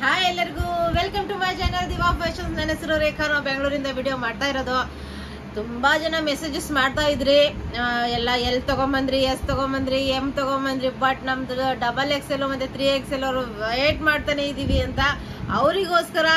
Hi ಎಲ್ಲರಿಗೂ welcome to my channel diva fashions. ನನ್ನ ಹೆಸರು ರೇಖಾ. ನಾವು ಬೆಂಗಳೂರಿಂದ ವಿಡಿಯೋ ಮಾಡ್ತಾ ಇರೋದು. ತುಂಬಾ ಜನ ಮೆಸೇಜಸ್ ಮಾಡ್ತಾ ಇದ್ರಿ, ಎಲ್ಲ ಎಲ್ ತಗೊಂಬಂದ್ರಿ, ಎಸ್ ತಗೊಂಬಂದ್ರಿ, ಎಂ ತಗೊಂಬಂದ್ರಿ, ಬಟ್ ನಮ್ದು XXL ಮತ್ತೆ 3XL ಅವರು ವೇಟ್ ಮಾಡ್ತಾನೆ ಇದೀವಿ ಅಂತ. ಅವರಿಗೋಸ್ಕರ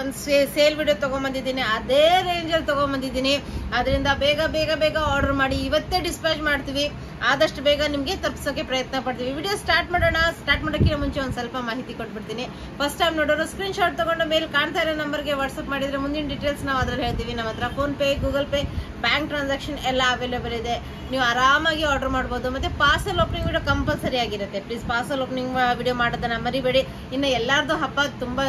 ಒಂದು ಸೇಲ್ ವಿಡಿಯೋ ತಗೊಂಬಂದಿದ್ದೀನಿ. ಅದೇ ರೇಂಜಲ್ಲಿ ತಗೊಂಬಂದಿದ್ದೀನಿ. ಅದರಿಂದ ಬೇಗ ಬೇಗ ಬೇಗ ಆರ್ಡರ್ ಮಾಡಿ, ಇವತ್ತೇ ಡಿಸ್ಪ್ಯಾಚ್ ಮಾಡ್ತೀವಿ. ಆದಷ್ಟು ಬೇಗ ನಿಮಗೆ ತಪ್ಪಿಸೋಕೆ ಪ್ರಯತ್ನ ಪಡ್ತೀವಿ. ವಿಡಿಯೋ ಸ್ಟಾರ್ಟ್ ಮಾಡೋಣ. ಸ್ಟಾರ್ಟ್ ಮಾಡೋಕ್ಕಿಂತ ಮುಂಚೆ ಒಂದು ಸ್ವಲ್ಪ ಮಾಹಿತಿ ಕೊಟ್ಬಿಡ್ತೀನಿ. ಫಸ್ಟ್ ಟೈಮ್ ನೋಡೋರು ಸ್ಕ್ರೀನ್ ಶಾಟ್ ತಗೊಂಡು ಮೇಲೆ ಕಾಣ್ತಾ ಇರೋ ನಂಬರ್ಗೆ ವಾಟ್ಸ್ಆಪ್ ಮಾಡಿದ್ರೆ ಮುಂದಿನ ಡೀಟೇಲ್ಸ್ ನಾವು ಅದ್ರಲ್ಲಿ ಹೇಳ್ತೀವಿ. ನಮ್ಮ ಹತ್ರ phone pay, Google pay, bank transaction ಎಲ್ಲ ಅವೈಲೇಬಲ್ ಇದೆ. ನೀವು ಆರಾಮಾಗಿ ಆರ್ಡರ್ ಮಾಡ್ಬೋದು. ಮತ್ತೆ ಪಾರ್ಸಲ್ ಓಪನಿಂಗ್ ವಿಡಿಯೋ ಕಂಪಲ್ಸರಿ ಆಗಿರುತ್ತೆ. ಪ್ಲೀಸ್ ಪಾರ್ಸಲ್ ಓಪನಿಂಗ್ ವಿಡಿಯೋ ಮಾಡೋದನ್ನ ಮರಿಬೇಡಿ. ಇನ್ನು ಎಲ್ಲಾರ್ದು ಹಬ್ಬ ತುಂಬಾ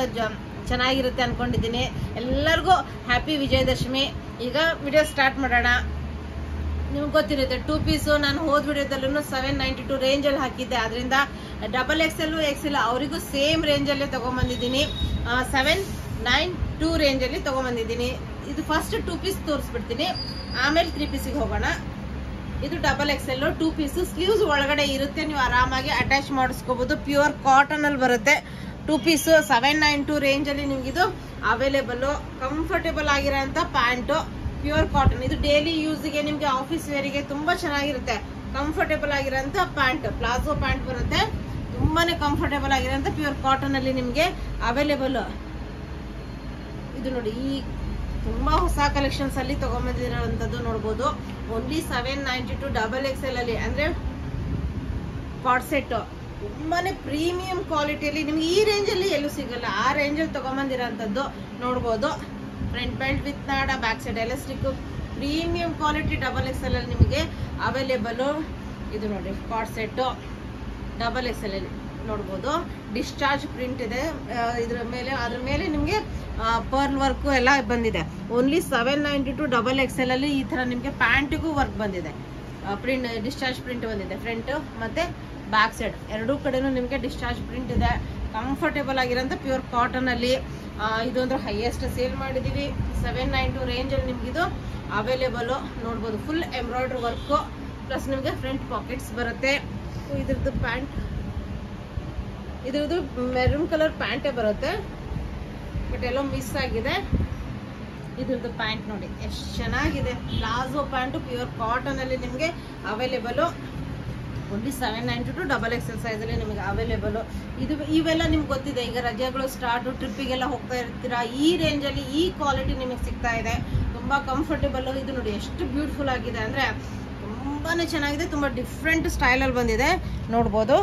ಚೆನ್ನಾಗಿರುತ್ತೆ ಅನ್ಕೊಂಡಿದ್ದೀನಿ. ಎಲ್ಲರಿಗೂ ಹ್ಯಾಪಿ ವಿಜಯದಶಮಿ. ಈಗ ವಿಡಿಯೋ ಸ್ಟಾರ್ಟ್ ಮಾಡೋಣ. ನಿಮ್ಗೆ ಗೊತ್ತಿರುತ್ತೆ 2 ಪೀಸು ನಾನು ಹೋದ ವಿಡಿಯೋದಲ್ಲೂ 792 ರೇಂಜಲ್ಲಿ ಹಾಕಿದ್ದೆ. ಅದರಿಂದ XXL XL ಅವರಿಗೂ ಸೇಮ್ ರೇಂಜಲ್ಲೇ ತಗೊಂಡ್ಬಂದಿದ್ದೀನಿ. 792 ರೇಂಜಲ್ಲಿ ತಗೊಂಡ್ಬಂದಿದ್ದೀನಿ. ಇದು ಫಸ್ಟ್ 2 ಪೀಸ್ ತೋರಿಸ್ಬಿಡ್ತೀನಿ, ಆಮೇಲೆ 3 ಪೀಸಿಗೆ ಹೋಗೋಣ. ಇದು XXL 2 ಪೀಸು. ಸ್ಲೀವ್ಸ್ ಒಳಗಡೆ ಇರುತ್ತೆ, ನೀವು ಆರಾಮಾಗಿ ಅಟ್ಯಾಚ್ ಮಾಡಿಸ್ಕೋಬಹುದು. ಪ್ಯೂರ್ ಕಾಟನ್ ಅಲ್ಲಿ ಬರುತ್ತೆ. 2 ಪೀಸು 792 ರೇಂಜಲ್ಲಿ ನಿಮ್ಗೆ ಇದು ಅವೈಲೇಬಲ್. ಕಂಫರ್ಟೇಬಲ್ ಆಗಿರೋಂಥ ಪ್ಯಾಂಟು, ಪ್ಯೂರ್ ಕಾಟನ್. ಇದು ಡೈಲಿ ಯೂಸ್ಗೆ, ನಿಮ್ಗೆ ಆಫೀಸ್ ವೇರಿಗೆ ತುಂಬಾ ಚೆನ್ನಾಗಿರುತ್ತೆ. ಕಂಫರ್ಟೇಬಲ್ ಆಗಿರೋಂಥ ಪ್ಯಾಂಟ್, ಪ್ಲಾಜೋ ಪ್ಯಾಂಟ್ ಬರುತ್ತೆ. ತುಂಬಾನೇ ಕಂಫರ್ಟೇಬಲ್ ಆಗಿರೋಂಥ ಪ್ಯೂರ್ ಕಾಟನ್ ಅಲ್ಲಿ ನಿಮ್ಗೆ ಅವೈಲೇಬಲ್. ಇದು ನೋಡಿ, ಈ ತುಂಬಾ ಹೊಸ ಕಲೆಕ್ಷನ್ಸ್ ಅಲ್ಲಿ ತಗೊಂಬಂದಿರೋಂಥದ್ದು ನೋಡ್ಬೋದು. ಓನ್ಲಿ 792 XXL ಅಲ್ಲಿ, ಅಂದ್ರೆ ಕಾರ್ಡ್ ಸೆಟ್. ತುಂಬಾನೇ ಪ್ರೀಮಿಯಂ ಕ್ವಾಲಿಟಿಯಲ್ಲಿ ನಿಮ್ಗೆ ಈ ರೇಂಜ್ ಅಲ್ಲಿ ಎಲ್ಲೂ ಸಿಗಲ್ಲ. ಆ ರೇಂಜ್ ಅಲ್ಲಿ ತಗೊಂಬಂದಿರೋಂಥದ್ದು ನೋಡ್ಬೋದು. ಫ್ರಂಟ್ ಬೆಲ್ಟ್ ವಿತ್ ನಾಡ, back side elastic, premium quality XXL ಅಲ್ಲಿ ನಿಮಗೆ ಅವೈಲೇಬಲ್. ಇದು ನೋಡಿ ಕಾರ್ಡ್ ಸೆಟ್ XXL ಅಲ್ಲಿ ನೋಡ್ಬೋದು. ಡಿಸ್ಚಾರ್ಜ್ ಪ್ರಿಂಟ್ ಇದೆ ಅದ್ರ ಮೇಲೆ ನಿಮ್ಗೆ ಪರ್ಲ್ ವರ್ಕ್ ಎಲ್ಲ ಬಂದಿದೆ. ಓನ್ಲಿ 792 XXL ಅಲ್ಲಿ ಈ ತರ ನಿಮ್ಗೆ ಪ್ಯಾಂಟಿಗೂ ವರ್ಕ್ ಬಂದಿದೆ. ಪ್ರಿಂಟ್, ಡಿಸ್ಚಾರ್ಜ್ ಪ್ರಿಂಟ್ ಬಂದಿದೆ. ಫ್ರಂಟ್ ಮತ್ತೆ ಬ್ಯಾಕ್ ಸೈಡ್ ಎರಡೂ ಕಡೆನೂ ನಿಮ್ಗೆ ಡಿಸ್ಚಾರ್ಜ್ ಪ್ರಿಂಟ್ ಇದೆ. ಕಂಫರ್ಟೇಬಲ್ ಆಗಿರೋಂಥ ಪ್ಯೂರ್ ಕಾಟನ್ ಅಲ್ಲಿ. ಇದು ಅಂದ್ರೆ ಹೈಯೆಸ್ಟ್ ಸೇಲ್ ಮಾಡಿದೀವಿ. 792 ರೇಂಜ್ ಅಲ್ಲಿ ನಿಮ್ಗೆ ಇದು ಅವೈಲೇಬಲ್ ನೋಡ್ಬೋದು. ಫುಲ್ ಎಂಬ್ರಾಯ್ಡ್ರಿ ವರ್ಕ್ ಪ್ಲಸ್ ನಿಮ್ಗೆ ಫ್ರಂಟ್ ಪಾಕೆಟ್ಸ್ ಬರುತ್ತೆ. ಇದ್ರದ್ದು ಪ್ಯಾಂಟ್, ಇದ್ರದ್ದು ಮೆರೂನ್ ಕಲರ್ ಪ್ಯಾಂಟೇ ಬರುತ್ತೆ, ಬಟ್ ಎಲ್ಲೋ ಮಿಸ್ ಆಗಿದೆ. ಇದ್ರದ್ದು ಪ್ಯಾಂಟ್ ನೋಡಿ ಎಷ್ಟು ಚೆನ್ನಾಗಿದೆ. ಪ್ಲಾಜೋ ಪ್ಯಾಂಟು ಪ್ಯೂರ್ ಕಾಟನ್ ಅಲ್ಲಿ ನಿಮ್ಗೆ ಅವೈಲೇಬಲ್. ಓನ್ಲಿ 792 XXL ಸೈಜ್ ಅಲ್ಲಿ ನಿಮಗೆ ಅವೈಲೇಬಲ್. ಇವೆಲ್ಲ ನಿಮ್ಗೆ ಗೊತ್ತಿದೆ. ಈಗ ರಜೆಗಳು ಸ್ಟಾರ್ಟ್, ಟ್ರಿಪ್ಪಿಗೆಲ್ಲ ಹೋಗ್ತಾ ಇರ್ತೀರಾ, ಈ ರೇಂಜ್ ಅಲ್ಲಿ ಈ ಕ್ವಾಲಿಟಿ ನಿಮಗೆ ಸಿಗ್ತಾ ಇದೆ. ತುಂಬಾ ಕಂಫರ್ಟೇಬಲ್. ಇದು ನೋಡಿ ಎಷ್ಟು ಬ್ಯೂಟಿಫುಲ್ ಆಗಿದೆ ಅಂದ್ರೆ ತುಂಬಾನೇ ಚೆನ್ನಾಗಿದೆ. ತುಂಬಾ ಡಿಫ್ರೆಂಟ್ ಸ್ಟೈಲ್ ಅಲ್ಲಿ ಬಂದಿದೆ ನೋಡ್ಬೋದು.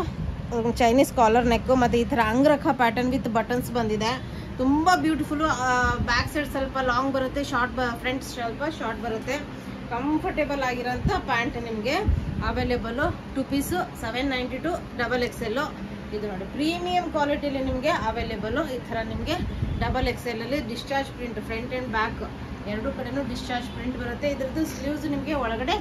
ಚೈನೀಸ್ ಕಾಲರ್ ನೆಕ್ ಮತ್ತೆ ಈ ತರ ಅಂಗ್ರಖ ಪ್ಯಾಟರ್ನ್ ವಿತ್ ಬಟನ್ಸ್ ಬಂದಿದೆ. ತುಂಬಾ ಬ್ಯೂಟಿಫುಲ್. ಬ್ಯಾಕ್ ಸೈಡ್ ಸ್ವಲ್ಪ ಲಾಂಗ್ ಬರುತ್ತೆ, ಫ್ರಂಟ್ ಸ್ವಲ್ಪ ಶಾರ್ಟ್ ಬರುತ್ತೆ. ಕಂಫರ್ಟೇಬಲ್ ಆಗಿರೋಂಥ ಪ್ಯಾಂಟ್ ನಿಮಗೆ ಅವೈಲೇಬಲ್. 2 piece 792 XXL. ಇದು ನೋಡಿ ಪ್ರೀಮಿಯಂ ಕ್ವಾಲಿಟಿಯಲ್ಲಿ ನಿಮಗೆ ಅವೈಲೇಬಲ್. ಈ ತರ ನಿಮಗೆ XXL ಅಲ್ಲಿ discharge print, front and back ಎರಡೂ ಕಡೆನೂ ಡಿಸ್ಚಾರ್ಜ್ ಪ್ರಿಂಟ್ ಬರುತ್ತೆ. ಇದ್ರದ್ದು ಸ್ಲೀವ್ಸ್ ನಿಮಗೆ ಒಳಗಡೆ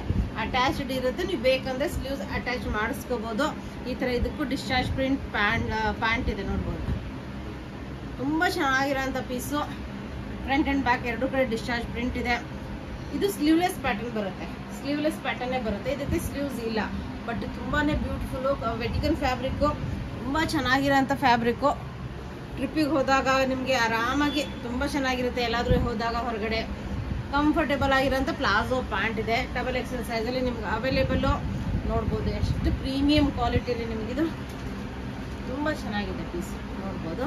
ಅಟ್ಯಾಚ್ಡ್ ಇರುತ್ತೆ. ನೀವು ಬೇಕಂದ್ರೆ ಸ್ಲೀವ್ಸ್ ಅಟ್ಯಾಚ್ ಮಾಡಿಸ್ಕೋಬಹುದು. ಈ ತರ ಇದಕ್ಕೂ ಡಿಸ್ಚಾರ್ಜ್ ಪ್ರಿಂಟ್ ಪ್ಯಾಂಟ್ ಇದೆ ನೋಡ್ಬೋದು. ತುಂಬಾ ಚೆನ್ನಾಗಿರೋಂಥ ಪೀಸು. ಫ್ರಂಟ್ ಅಂಡ್ ಬ್ಯಾಕ್ ಎರಡೂ ಕಡೆ ಡಿಸ್ಚಾರ್ಜ್ ಪ್ರಿಂಟ್ ಇದೆ. ಇದು ಸ್ಲೀವ್ಲೆಸ್ ಪ್ಯಾಟರ್ನ್ ಬರುತ್ತೆ. ಸ್ಲೀವ್ಲೆಸ್ ಪ್ಯಾಟರ್ನೇ ಬರುತ್ತೆ, ಇದಕ್ಕೆ ಸ್ಲೀವ್ಸ್ ಇಲ್ಲ. ಬಟ್ ತುಂಬಾನೇ ಬ್ಯೂಟಿಫುಲ್ ವೆಟಿಕನ್ ಫ್ಯಾಬ್ರಿಕ್, ತುಂಬಾ ಚೆನ್ನಾಗಿರೋಂಥ ಫ್ಯಾಬ್ರಿಕ್. ಟ್ರಿಪ್ಪಿಗೆ ಹೋದಾಗ ನಿಮಗೆ ಆರಾಮಾಗಿ ತುಂಬಾ ಚೆನ್ನಾಗಿರುತ್ತೆ. ಎಲ್ಲಾದ್ರೂ ಹೋದಾಗ ಹೊರಗಡೆ ಕಂಫರ್ಟೇಬಲ್ ಆಗಿರೋಂಥ ಪ್ಲಾಜೋ ಪ್ಯಾಂಟ್ ಇದೆ. XXL ಸೈಜ್ ಅಲ್ಲಿ ನಿಮ್ಗೆ ಅವೈಲೇಬಲ್ ನೋಡ್ಬೋದು. ಎಷ್ಟು ಪ್ರೀಮಿಯಂ ಕ್ವಾಲಿಟಿಯಲ್ಲಿ ನಿಮಗಿದು ತುಂಬಾ ಚೆನ್ನಾಗಿದೆ ಪೀಸ್ ನೋಡ್ಬೋದು.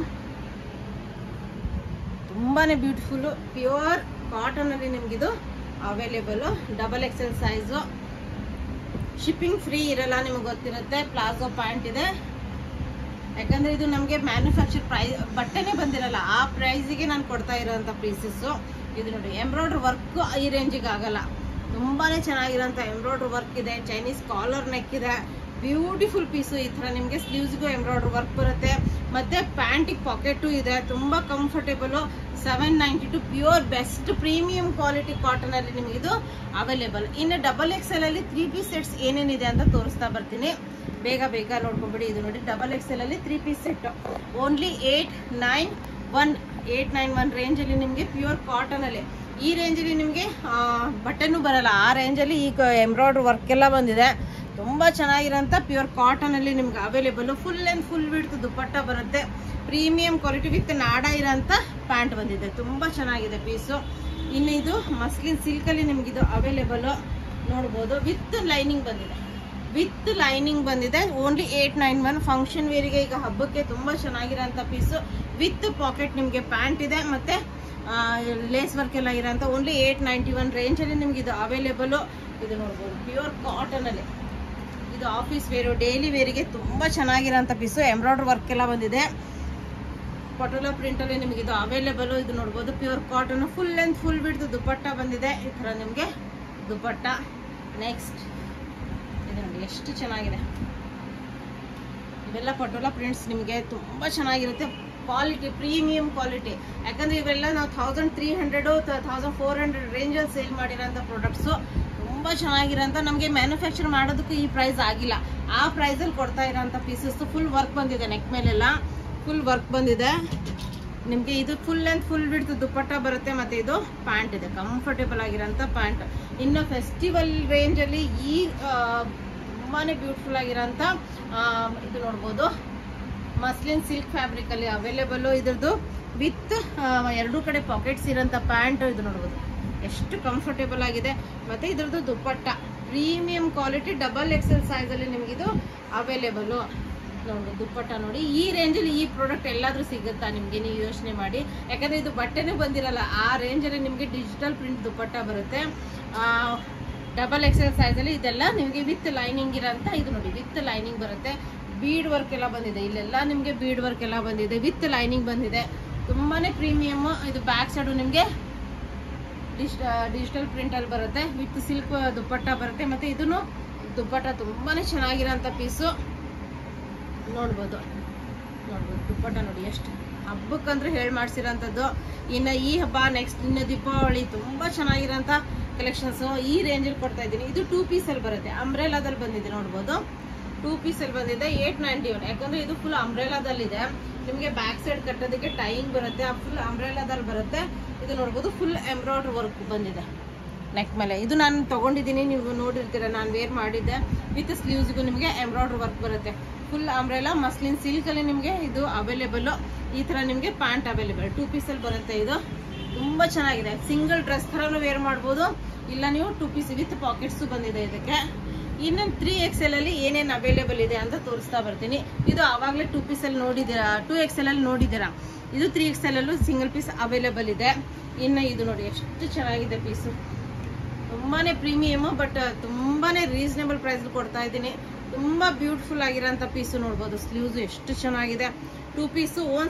ತುಂಬಾನೇ ಬ್ಯೂಟಿಫುಲ್ ಪ್ಯೂರ್ ಕಾಟನ್ ಅಲ್ಲಿ ನಿಮ್ಗಿದು available. XXL size. Shipping free ಇರಲ್ಲ, ನಿಮ್ಗೆ ಗೊತ್ತಿರುತ್ತೆ. ಪ್ಲಾಜೋ ಪ್ಯಾಂಟ್ ಇದೆ. ಯಾಕಂದ್ರೆ ಇದು ನಮಗೆ ಮ್ಯಾನುಫ್ಯಾಕ್ಚರ್ ಪ್ರೈಸ್ ಬಟ್ಟೆನೇ ಬಂದಿರಲ್ಲ, ಆ ಪ್ರೈಸಿಗೆ ನಾನು ಕೊಡ್ತಾ ಇರೋಂಥ ಪೀಸಸ್. ಇದು ನೋಡಿ ಎಂಬ್ರಾಯ್ಡ್ರಿ ವರ್ಕ್ ಈ ರೇಂಜಿಗೆ ಆಗಲ್ಲ. ತುಂಬಾನೇ ಚೆನ್ನಾಗಿರೋಂಥ ಎಂಬ್ರಾಯ್ಡ್ರಿ ವರ್ಕ್ ಇದೆ. ಚೈನೀಸ್ ಕಾಲರ್ ನೆಕ್ ಇದೆ. Beautiful piece. ಈ ತರ ನಿಮ್ಗೆ ಸ್ಲೀವ್ಸ್ಗೂ ಎಂಬ್ರಾಯ್ಡ್ರಿ ವರ್ಕ್ ಬರುತ್ತೆ. ಮತ್ತೆ ಪ್ಯಾಂಟಿಗೆ ಪಾಕೆಟು ಇದೆ. ತುಂಬಾ comfortable. 792 pure best premium quality cotton ಅಲ್ಲಿ ನಿಮ್ಗೆ ಇದು ಅವೈಲೇಬಲ್. ಇನ್ನು XXL ಅಲ್ಲಿ 3 ಪೀಸ್ ಸೆಟ್ಸ್ ಏನೇನಿದೆ ಅಂತ ತೋರಿಸ್ತಾ ಬರ್ತೀನಿ. ಬೇಗ ಬೇಗ ನೋಡ್ಕೊಂಡ್ಬಿಡಿ. ಇದು ನೋಡಿ XXL ಅಲ್ಲಿ 3 ಪೀಸ್ ಸೆಟ್. ಓನ್ಲಿ 891 ರೇಂಜ್ ಅಲ್ಲಿ ನಿಮ್ಗೆ ಪ್ಯೂರ್ ಕಾಟನ್ ಅಲ್ಲಿ. ಈ ರೇಂಜ್ ಅಲ್ಲಿ ನಿಮ್ಗೆ ಬಟನ್ನು ಬರಲ್ಲ. ಆ ರೇಂಜ್ ಅಲ್ಲಿ ಈಗ ಎಂಬ್ರಾಯ್ಡ್ರಿ ವರ್ಕ್ ಎಲ್ಲ ಬಂದಿದೆ. ತುಂಬಾ ಚೆನ್ನಾಗಿರೋಂಥ ಪ್ಯೂರ್ ಕಾಟನ್ ಅಲ್ಲಿ ನಿಮ್ಗೆ available. Full and full width dupatta ಬರುತ್ತೆ. ಪ್ರೀಮಿಯಂ ಕ್ವಾಲಿಟಿ ವಿತ್ ನಾಡ ಇರೋಂಥ ಪ್ಯಾಂಟ್ ಬಂದಿದೆ. ತುಂಬಾ ಚೆನ್ನಾಗಿದೆ ಪೀಸು. ಇನ್ನು ಇದು ಮಸ್ಲಿನ್ ಸಿಲ್ಕ್ ಅಲ್ಲಿ ನಿಮ್ಗೆ ಇದು ಅವೈಲೇಬಲ್ ನೋಡ್ಬೋದು. ವಿತ್ ಲೈನಿಂಗ್ ಬಂದಿದೆ. ವಿತ್ ಲೈನಿಂಗ್ ಬಂದಿದೆ. ಓನ್ಲಿ 891. ಫಂಕ್ಷನ್ ವೇರಿಗೆ ಈಗ ಹಬ್ಬಕ್ಕೆ ತುಂಬಾ ಚೆನ್ನಾಗಿರೋಂಥ ಪೀಸು. ವಿತ್ ಪಾಕೆಟ್ ನಿಮ್ಗೆ ಪ್ಯಾಂಟ್ ಇದೆ ಮತ್ತೆ ಲೇಸ್ ವರ್ಕ್ ಎಲ್ಲ ಇರೋಂಥ ಓನ್ಲಿ 891 ರೇಂಜ್ ಅಲ್ಲಿ ನಿಮ್ಗೆ ಇದು ಅವೈಲೇಬಲ್. ಇದು ನೋಡ್ಬೋದು ಪ್ಯೂರ್ ಕಾಟನ್ ಅಲ್ಲಿ. ಇದು ಆಫೀಸ್ ವೇರು ಡೈಲಿ ವೇರಿಗೆ ತುಂಬಾ ಚೆನ್ನಾಗಿರೋಂಥ ಪೀಸು. ಎಂಬ್ರಾಯ್ಡ್ರಿ ವರ್ಕ್ ಎಲ್ಲ ಬಂದಿದೆ. ಪಟೋಲಾ ಪ್ರಿಂಟ್ ಅಲ್ಲಿ ನಿಮ್ಗೆ ಇದು ಅವೈಲೇಬಲ್. ಇದು ನೋಡ್ಬೋದು pure cotton full and full width dupatta ಬಂದಿದೆ. ಈ ತರ ನಿಮ್ಗೆ ದುಪಟ್ಟ. ನೆಕ್ಸ್ಟ್ ಇದು ನೋಡಿ ಎಷ್ಟು ಚೆನ್ನಾಗಿದೆ. ಇವೆಲ್ಲ ಪಟೋಲಾ ಪ್ರಿಂಟ್ಸ್ ನಿಮಗೆ ತುಂಬಾ ಚೆನ್ನಾಗಿರುತ್ತೆ. Quality premium quality. ಯಾಕಂದ್ರೆ ಇವೆಲ್ಲ ನಾವು 1300 1400 ರೇಂಜಲ್ಲಿ ಸೇಲ್ ಮಾಡಿರೋಂಥ ಪ್ರಾಡಕ್ಟ್ಸು. ತುಂಬಾ ಚೆನ್ನಾಗಿರೋಂಥ ನಮಗೆ ಮ್ಯಾನುಫ್ಯಾಕ್ಚರ್ ಮಾಡೋದಕ್ಕೂ ಈ ಪ್ರೈಸ್ ಆಗಿಲ್ಲ. ಆ ಪ್ರೈಸಲ್ಲಿ ಕೊಡ್ತಾ ಇರೋಂಥ ಪೀಸಸ್. ಫುಲ್ ವರ್ಕ್ ಬಂದಿದೆ. ನೆಕ್ ಮೇಲೆಲ್ಲ ಫುಲ್ ವರ್ಕ್ ಬಂದಿದೆ ನಿಮಗೆ. ಇದು ಫುಲ್ ಅಂಡ್ ಫುಲ್ ಬಿಡ್ತು ದುಪಟ್ಟ ಬರುತ್ತೆ. ಮತ್ತೆ ಇದು ಪ್ಯಾಂಟ್ ಇದೆ. ಕಂಫರ್ಟೇಬಲ್ ಆಗಿರೋಂಥ ಪ್ಯಾಂಟ್. ಇನ್ನು ಫೆಸ್ಟಿವಲ್ ರೇಂಜಲ್ಲಿ ಈ ತುಂಬಾನೇ ಬ್ಯೂಟಿಫುಲ್ ಆಗಿರೋಂಥ ಇದು ನೋಡ್ಬೋದು ಮಸ್ಲಿನ್ ಸಿಲ್ಕ್ ಫ್ಯಾಬ್ರಿಕ್ ಅಲ್ಲಿ ಅವೈಲೇಬಲ್. ಇದ್ರದ್ದು ವಿತ್ ಎರಡೂ ಕಡೆ ಪಾಕೆಟ್ಸ್ ಇರೋಂಥ ಪ್ಯಾಂಟ್. ಇದು ನೋಡ್ಬೋದು ಎಷ್ಟು ಕಂಫರ್ಟೇಬಲ್ ಆಗಿದೆ. ಮತ್ತೆ ಇದ್ರದ್ದು dupatta premium quality double XL size ಅಲ್ಲಿ ನಿಮ್ಗೆ ಇದು ಅವೈಲೇಬಲ್. ನೋಡಿ ದುಪ್ಪಟ್ಟ ನೋಡಿ. ಈ ರೇಂಜಲ್ಲಿ ಈ ಪ್ರಾಡಕ್ಟ್ ಎಲ್ಲಾದ್ರೂ ಸಿಗುತ್ತಾ ನಿಮ್ಗೆ? ನೀವು ಯೋಚನೆ ಮಾಡಿ. ಯಾಕಂದ್ರೆ ಇದು ಬಟ್ಟೆನೇ ಬಂದಿರಲ್ಲ. ಆ ರೇಂಜಲ್ಲಿ ನಿಮ್ಗೆ ಡಿಜಿಟಲ್ ಪ್ರಿಂಟ್ ದುಪ್ಪಟ್ಟ ಬರುತ್ತೆ. ಡಬಲ್ XL ಸೈಜ್ ಅಲ್ಲಿ ಇದೆಲ್ಲ ನಿಮ್ಗೆ ವಿತ್ ಲೈನಿಂಗ್ ಇರೋಂಥ. ಇದು ನೋಡಿ ವಿತ್ ಲೈನಿಂಗ್ ಬರುತ್ತೆ. ಬೀಡ್ ವರ್ಕ್ ಎಲ್ಲ ಬಂದಿದೆ. ಇಲ್ಲೆಲ್ಲ ನಿಮ್ಗೆ ಬೀಡ್ ವರ್ಕ್ ಎಲ್ಲ ಬಂದಿದೆ. ವಿತ್ ಲೈನಿಂಗ್ ಬಂದಿದೆ. ತುಂಬಾನೇ ಪ್ರೀಮಿಯಮ್. ಇದು ಬ್ಯಾಕ್ ಸೈಡ್ ನಿಮ್ಗೆ ಡಿಜಿಟಲ್ ಪ್ರಿಂಟ್ ಅಲ್ಲಿ ಬರುತ್ತೆ. ವಿತ್ ಸಿಲ್ಕ್ ದುಪ್ಪಟ್ಟ ಬರುತ್ತೆ. ಮತ್ತೆ ಇದನ್ನು ದುಪ್ಪಟ್ಟ ತುಂಬಾನೇ ಚೆನ್ನಾಗಿರೋಂಥ ಪೀಸು. ನೋಡ್ಬೋದು ದುಪ್ಪಟ್ಟ ನೋಡಿ ಎಷ್ಟು ಹಬ್ಬಕ್ಕಂದ್ರೆ ಹೇಳಿ ಮಾಡ್ಸಿರೋಂಥದ್ದು. ಇನ್ನು ಈ ಹಬ್ಬ ನೆಕ್ಸ್ಟ್ ಇನ್ನು ದೀಪಾವಳಿ ತುಂಬಾ ಚೆನ್ನಾಗಿರೋಂಥ ಕಲೆಕ್ಷನ್ಸ್ ಈ ರೇಂಜಲ್ಲಿ ಕೊಡ್ತಾ ಇದ್ದೀನಿ. ಇದು 2 ಪೀಸಲ್ಲಿ ಬರುತ್ತೆ. ಅಂಬ್ರೆಲಾದಲ್ಲಿ ಬಂದಿದೆ ನೋಡ್ಬೋದು. 2 ಪೀಸಲ್ಲಿ ಬಂದಿದೆ 891. ಯಾಕಂದ್ರೆ ಇದು ಫುಲ್ ಅಂಬ್ರೆಲಾದಲ್ಲಿದೆ. ನಿಮಗೆ ಬ್ಯಾಕ್ ಸೈಡ್ ಕಟ್ಟೋದಕ್ಕೆ ಟೈಯಿಂಗ್ ಬರುತ್ತೆ. ಆ ಫುಲ್ ಅಂಬ್ರೆಲಾದಲ್ಲಿ ಬರುತ್ತೆ. ಇದು ನೋಡ್ಬೋದು ಫುಲ್ ಎಂಬ್ರಾಯ್ಡ್ರಿ ವರ್ಕ್ ಬಂದಿದೆ ನೆಕ್ ಮೇಲೆ. ಇದು ನಾನು ತಗೊಂಡಿದ್ದೀನಿ. ನೀವು ನೋಡಿರ್ತೀರ ನಾನು ವೇರ್ ಮಾಡಿದ್ದೆ. ವಿತ್ ಸ್ಲೀವ್ಸ್ಗೂ ನಿಮಗೆ ಎಂಬ್ರಾಯ್ಡ್ರಿ ವರ್ಕ್ ಬರುತ್ತೆ. ಫುಲ್ ಅಂಬ್ರೆಲಾ ಮಸ್ಲಿನ್ ಸಿಲ್ಕ್ ಅಲ್ಲಿ ನಿಮಗೆ ಇದು ಅವೈಲೇಬಲ್. ಈ ತರ ನಿಮಗೆ ಪ್ಯಾಂಟ್ ಅವೈಲೇಬಲ್ 2 ಪೀಸಲ್ಲಿ ಬರುತ್ತೆ. ಇದು ತುಂಬಾ ಚೆನ್ನಾಗಿದೆ. ಸಿಂಗಲ್ ಡ್ರೆಸ್ ಥರನೂ ವೇರ್ ಮಾಡ್ಬೋದು. ಇಲ್ಲ ನೀವು 2 ಪೀಸ್ ವಿತ್ ಪಾಕೆಟ್ಸ್ ಬಂದಿದೆ ಇದಕ್ಕೆ. ಇನ್ನು 3XL ಅಲ್ಲಿ ಏನೇನು ಅವೈಲೇಬಲ್ ಇದೆ ಅಂತ ತೋರಿಸ್ತಾ ಬರ್ತೀನಿ. ಇದು ಆವಾಗಲೇ 2 ಪೀಸಲ್ಲಿ ನೋಡಿದ್ದೀರಾ, 2XL ಅಲ್ಲಿ ನೋಡಿದ್ದೀರಾ. ಇದು 3XL ಅಲ್ಲೂ ಸಿಂಗಲ್ ಪೀಸ್ ಅವೈಲೇಬಲ್ ಇದೆ. ಇನ್ನು ಇದು ನೋಡಿ ಎಷ್ಟು ಚೆನ್ನಾಗಿದೆ ಪೀಸು. ತುಂಬಾನೇ ಪ್ರೀಮಿಯಮ್ ಬಟ್ ತುಂಬಾನೇ ರೀಸನೇಬಲ್ ಪ್ರೈಸ್ ಕೊಡ್ತಾ ಇದ್ದೀನಿ. ತುಂಬಾ ಬ್ಯೂಟಿಫುಲ್ ಆಗಿರೋಂಥ ಪೀಸು ನೋಡ್ಬೋದು. ಸ್ಲೀವ್ಸ್ ಎಷ್ಟು ಚೆನ್ನಾಗಿದೆ. 2 ಪೀಸು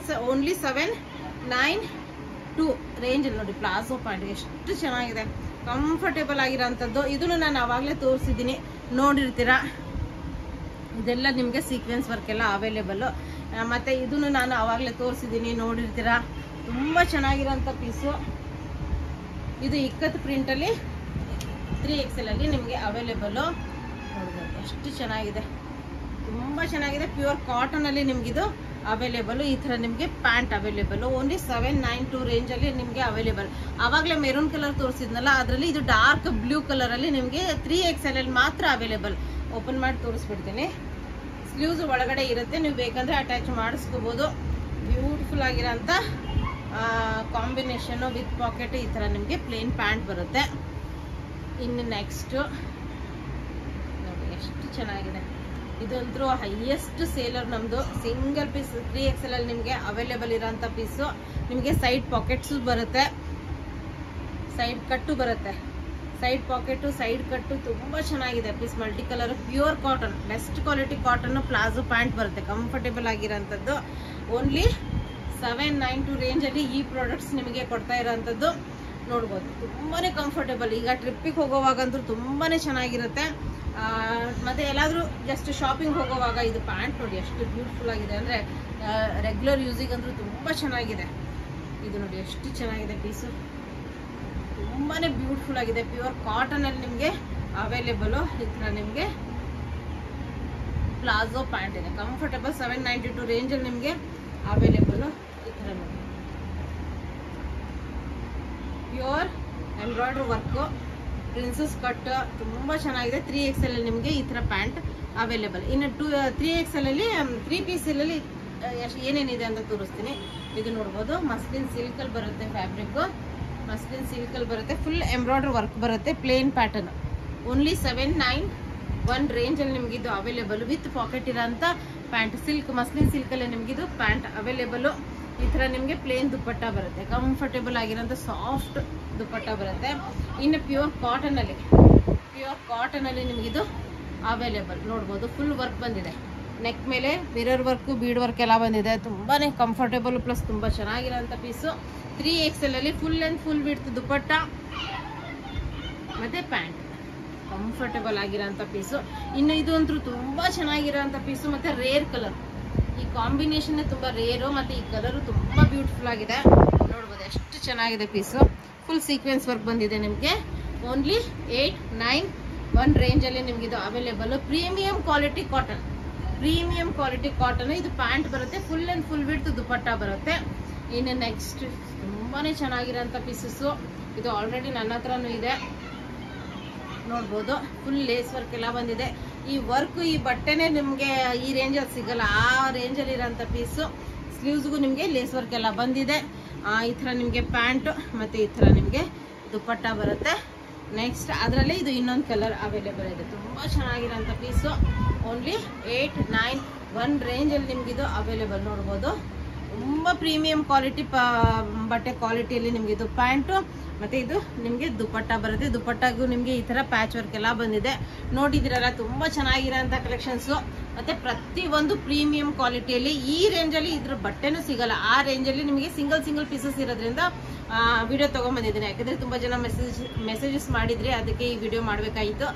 ಓನ್ಲಿ 792 ರೇಂಜ್ ನೋಡಿ. ಪ್ಲಾಜೋ ಪ್ಯಾಂಟ್ ಎಷ್ಟು ಚೆನ್ನಾಗಿದೆ. ಕಂಫರ್ಟೇಬಲ್ ಆಗಿರೋಂಥದ್ದು. ಇದನ್ನು ನಾನು ಆವಾಗಲೇ ತೋರಿಸಿದ್ದೀನಿ ನೋಡಿರ್ತೀರಾ. ಇದೆಲ್ಲ ನಿಮಗೆ ಸೀಕ್ವೆನ್ಸ್ ವರ್ಕ್ ಎಲ್ಲ ಅವೈಲೇಬಲ್. ಮತ್ತೆ ಇದನ್ನು ನಾನು ಆವಾಗಲೇ ತೋರಿಸಿದ್ದೀನಿ ನೋಡಿರ್ತೀರಾ. ತುಂಬಾ ಚೆನ್ನಾಗಿರೋಂಥ ಪೀಸು. ಇದು ಇಕ್ಕತ್ ಪ್ರಿಂಟ್ ಅಲ್ಲಿ 3XL ಅಲ್ಲಿ ನಿಮಗೆ ಅವೈಲೇಬಲ್. ನೋಡ್ಬೋದು ಎಷ್ಟು ಚೆನ್ನಾಗಿದೆ. ತುಂಬಾ ಚೆನ್ನಾಗಿದೆ. ಪ್ಯೂರ್ ಕಾಟನ್ ಅಲ್ಲಿ ನಿಮ್ಗಿದು ಅವೈಲೇಬಲ್. ಈ ತರ ನಿಮಗೆ ಪ್ಯಾಂಟ್ ಅವೈಲೇಬಲ್. ಓನ್ಲಿ 792 ರೇಂಜ್ ಅಲ್ಲಿ ನಿಮಗೆ ಅವೈಲೇಬಲ್. ಆವಾಗಲೇ ಮೆರೂನ್ ಕಲರ್ ತೋರಿಸಿದ್ನಲ್ಲ, ಅದರಲ್ಲಿ ಇದು ಡಾರ್ಕ್ ಬ್ಲೂ ಕಲರ್ ಅಲ್ಲಿ ನಿಮಗೆ 3XL ಅಲ್ಲಿ ಮಾತ್ರ ಅವೈಲೇಬಲ್. ಓಪನ್ ಮಾಡಿ ತೋರಿಸ್ಬಿಡ್ತೀನಿ. ಸ್ಲೀವ್ಸ್ ಒಳಗಡೆ ಇರುತ್ತೆ. ನೀವು ಬೇಕಂದ್ರೆ ಅಟ್ಯಾಚ್ ಮಾಡಿಸ್ಕೋಬಹುದು. ಬ್ಯೂಟಿಫುಲ್ ಆಗಿರೋಂಥ ಕಾಂಬಿನೇಷನ್ ವಿತ್ ಪಾಕೆಟ್. ಈ ತರ ನಿಮಗೆ ಪ್ಲೇನ್ ಪ್ಯಾಂಟ್ ಬರುತ್ತೆ. ಇನ್ನು ನೆಕ್ಸ್ಟ್ ನೋಡಿ ಎಷ್ಟು ಚೆನ್ನಾಗಿದೆ. ಇದಂತೂ ಹೈಯೆಸ್ಟ್ ಸೇಲರ್ ನಮ್ದು. ಸಿಂಗಲ್ ಪೀಸ್ 3XL ಅಲ್ಲಿ ನಿಮಗೆ ಅವೈಲೇಬಲ್ ಇರೋಂಥ ಪೀಸು. ನಿಮಗೆ ಸೈಡ್ ಪಾಕೆಟ್ಸು ಬರುತ್ತೆ, ಸೈಡ್ ಕಟ್ಟು ಬರುತ್ತೆ. ಸೈಡ್ ಪಾಕೆಟು ಸೈಡ್ ಕಟ್ಟು ತುಂಬಾ ಚೆನ್ನಾಗಿದೆ piece. Multi colour pure cotton, best quality cotton palazzo pant ಬರುತ್ತೆ. ಕಂಫರ್ಟೇಬಲ್ ಆಗಿರೋಂಥದ್ದು. ಓನ್ಲಿ 792 ರೇಂಜ್ ಅಲ್ಲಿ ಈ ಪ್ರಾಡಕ್ಟ್ಸ್ ನಿಮಗೆ ಕೊಡ್ತಾ ಇರೋಂಥದ್ದು. ನೋಡ್ಬೋದು ತುಂಬಾನೇ ಕಂಫರ್ಟೇಬಲ್. ಈಗ ಟ್ರಿಪ್ಪಿಗೆ ಹೋಗೋವಾಗಂತೂ ತುಂಬಾನೇ ಚೆನ್ನಾಗಿರುತ್ತೆ. ಮತ್ತೆ ಎಲ್ಲಾದ್ರೂ ಜಸ್ಟ್ ಶಾಪಿಂಗ್ ಹೋಗೋವಾಗ ಇದು ಪ್ಯಾಂಟ್ ನೋಡಿ ಎಷ್ಟು ಬ್ಯೂಟಿಫುಲ್ ಆಗಿದೆ. ಅಂದ್ರೆ ರೆಗ್ಯುಲರ್ ಯೂಸಿಗೆ ಅಂತೂ ತುಂಬಾ ಚೆನ್ನಾಗಿದೆ. ಇದು ನೋಡಿ ಎಷ್ಟು ಚೆನ್ನಾಗಿದೆ ಪೀಸು. ತುಂಬಾನೇ ಬ್ಯೂಟಿಫುಲ್ ಆಗಿದೆ. ಪ್ಯೂರ್ ಕಾಟನ್ ಅಲ್ಲಿ ನಿಮಗೆ ಅವೈಲೇಬಲ್. ಈ ತರ ನಿಮಗೆ ಪ್ಲಾಜೋ ಪ್ಯಾಂಟ್ ಇದೆ. ಕಂಫರ್ಟೇಬಲ್ 792 ರೇಂಜ್ ಅಲ್ಲಿ ನಿಮಗೆ ಅವೈಲೇಬಲ್. ಈ ತರ ನೋಡಿ pure embroidery work. Princess cut ತುಂಬಾ ಚೆನ್ನಾಗಿದೆ. 3XL ಅಲ್ಲಿ ನಿಮಗೆ ಈ ತರ ಪ್ಯಾಂಟ್ ಅವೈಲೇಬಲ್. ಇನ್ನು 3XL ಅಲ್ಲಿ 3 ಪೀಸ್ ಅಲ್ಲಿ ಏನೇನಿದೆ ಅಂತ ತೋರಿಸ್ತೀನಿ. ಇದು ನೋಡ್ಬೋದು, ಮಸ್ಲಿನ್ ಸಿಲ್ಕ್ ಅಲ್ಲಿ ಬರುತ್ತೆ ಫ್ಯಾಬ್ರಿಕ್, ಮಸ್ಲಿನ್ ಸಿಲ್ಕ್ ಅಲ್ಲಿ ಬರುತ್ತೆ, ಫುಲ್ ಎಂಬ್ರಾಯ್ಡರಿ ವರ್ಕ್ ಬರುತ್ತೆ, ಪ್ಲೇನ್ ಪ್ಯಾಟರ್ನ್. ಓನ್ಲಿ 791 ರೇಂಜ್ ಅಲ್ಲಿ ನಿಮ್ಗೆ ಇದು ಅವೈಲೇಬಲ್ ವಿತ್ ಪಾಕೆಟ್ ಇರೋಂಥ ಪ್ಯಾಂಟ್. ಸಿಲ್ಕ್ ಮಸ್ಲಿನ್ ಸಿಲ್ಕ್ ಅಲ್ಲಿ ನಿಮ್ಗೆ ಇದು ಪ್ಯಾಂಟ್ ಅವೈಲೇಬಲ್. ಈ ತರ ನಿಮ್ಗೆ ಪ್ಲೇನ್ ದುಪ್ಪಟ್ಟ ಬರುತ್ತೆ, ಕಂಫರ್ಟೇಬಲ್ ಆಗಿರೋಂಥ ಸಾಫ್ಟ್ ದುಪ್ಪಟ್ಟ ಬರುತ್ತೆ. ಇನ್ನು ಪ್ಯೂರ್ ಕಾಟನ್ ಅಲ್ಲಿ ನಿಮ್ಗಿದು ಅವೈಲೇಬಲ್. ನೋಡ್ಬೋದು, ಫುಲ್ ವರ್ಕ್ ಬಂದಿದೆ, ನೆಕ್ ಮೇಲೆ ಮಿರರ್ ವರ್ಕ್, ಬೀಡ್ ವರ್ಕ್ ಎಲ್ಲ ಬಂದಿದೆ. ತುಂಬಾನೇ ಕಂಫರ್ಟೇಬಲ್ ಪ್ಲಸ್ ತುಂಬಾ ಚೆನ್ನಾಗಿರೋಂಥ ಪೀಸು. 3XL ಅಲ್ಲಿ ಫುಲ್ ಅಂಡ್ ಫುಲ್ ವಿಡ್ತ್ ದುಪ್ಪಟ್ಟ ಮತ್ತೆ ಪ್ಯಾಂಟ್, ಕಂಫರ್ಟೇಬಲ್ ಆಗಿರೋಂಥ ಪೀಸು. ಇನ್ನು ಇದು ಅಂತೂ ತುಂಬಾ ಚೆನ್ನಾಗಿರೋಂಥ ಪೀಸು, ಮತ್ತೆ ರೇರ್ ಕಲರ್. ಈ ಕಾಂಬಿನೇಷನ್ ತುಂಬಾ ರೇರು, ಮತ್ತೆ ಈ ಕಲರ್ ತುಂಬಾ ಬ್ಯೂಟಿಫುಲ್ ಆಗಿದೆ. ನೋಡ್ಬೋದು ಎಷ್ಟು ಚೆನ್ನಾಗಿದೆ ಪೀಸು. ಫುಲ್ ಸೀಕ್ವೆನ್ಸ್ ವರ್ಕ್ ಬಂದಿದೆ ನಿಮಗೆ. ಓನ್ಲಿ 891 ರೇಂಜ್ ಅಲ್ಲಿ ನಿಮ್ಗೆ ಇದು ಅವೈಲೇಬಲ್. Premium quality cotton. ಇದು ಪ್ಯಾಂಟ್ ಬರುತ್ತೆ, ಫುಲ್ ಅಂಡ್ ಫುಲ್ ವಿಡ್ತ್ ದುಪ್ಪಟ್ಟ ಬರುತ್ತೆ. ಇನ್ನು ನೆಕ್ಸ್ಟ್ ತುಂಬಾನೇ ಚೆನ್ನಾಗಿರೋಂಥ ಪೀಸಸ್. ಇದು ಆಲ್ರೆಡಿ ನನ್ನ ಹತ್ರನೂ ಇದೆ, ನೋಡ್ಬೋದು. ಫುಲ್ ಲೇಸ್ ವರ್ಕ್ ಎಲ್ಲ ಬಂದಿದೆ. ಈ ವರ್ಕ್, ಈ ಬಟ್ಟೆನೆ ನಿಮ್ಗೆ ಈ ರೇಂಜಲ್ಲಿ ಸಿಗಲ್ಲ, ಆ ರೇಂಜಲ್ಲಿ ಇರೋಂಥ ಪೀಸು. ಸ್ಲೀವ್ಸ್ಗೂ ನಿಮ್ಗೆ ಲೇಸ್ ವರ್ಕ್ ಎಲ್ಲ ಬಂದಿದೆ. ಈ ತರ ನಿಮ್ಗೆ ಪ್ಯಾಂಟ್ ಮತ್ತೆ ಈ ತರ ನಿಮ್ಗೆ ದುಪ್ಪಟ್ಟ ಬರುತ್ತೆ. ನೆಕ್ಸ್ಟ್ ಅದರಲ್ಲಿ ಇದು ಇನ್ನೊಂದು ಕಲರ್ ಅವೈಲೇಬಲ್ ಇದೆ. ತುಂಬಾ ಚೆನ್ನಾಗಿರೋಂಥ ಪೀಸು. ಓನ್ಲಿ 891 ರೇಂಜ್ ಅಲ್ಲಿ ನಿಮ್ಗೆ ಇದು ಅವೈಲೇಬಲ್. ನೋಡ್ಬೋದು, ತುಂಬಾ ಪ್ರೀಮಿಯಂ ಕ್ವಾಲಿಟಿ ಬಟ್ಟೆ ಕ್ವಾಲಿಟಿಯಲ್ಲಿ ನಿಮ್ಗೆ ಇದು ಪ್ಯಾಂಟು ಮತ್ತೆ ಇದು ನಿಮ್ಗೆ ದುಪ್ಪಟ್ಟ ಬರುತ್ತೆ. ದುಪ್ಪಟ್ಟಾಗೂ ನಿಮ್ಗೆ ಈ ತರ ಪ್ಯಾಚ್ ವರ್ಕ್ ಎಲ್ಲ ಬಂದಿದೆ. ನೋಡಿದಿರಲ್ಲ, ತುಂಬಾ ಚೆನ್ನಾಗಿರೋಂಥ ಕಲೆಕ್ಷನ್ಸ್. ಮತ್ತೆ ಪ್ರತಿ ಒಂದು ಪ್ರೀಮಿಯಂ ಕ್ವಾಲಿಟಿಯಲ್ಲಿ ಈ ರೇಂಜಲ್ಲಿ ಇದ್ರ ಬಟ್ಟೆನೂ ಸಿಗಲ್ಲ. ಆ ರೇಂಜಲ್ಲಿ ನಿಮಗೆ ಸಿಂಗಲ್ ಪೀಸಸ್ ಇರೋದ್ರಿಂದ ವಿಡಿಯೋ ತಗೊಂಡ್ಬಂದಿದ್ದೀನಿ. ಯಾಕಂದ್ರೆ ತುಂಬಾ ಜನ ಮೆಸೇಜಸ್ ಮಾಡಿದ್ರಿ, ಅದಕ್ಕೆ ಈ ವಿಡಿಯೋ ಮಾಡಬೇಕಾಯಿತು.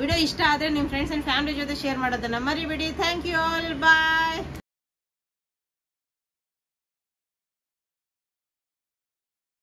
ವಿಡಿಯೋ ಇಷ್ಟ ಆದರೆ ನಿಮ್ಮ ಫ್ರೆಂಡ್ಸ್ ಅಂಡ್ ಫ್ಯಾಮಿಲಿ ಜೊತೆ ಶೇರ್ ಮಾಡೋದನ್ನ ಮರಿಬೇಡಿ. Thank you all, bye.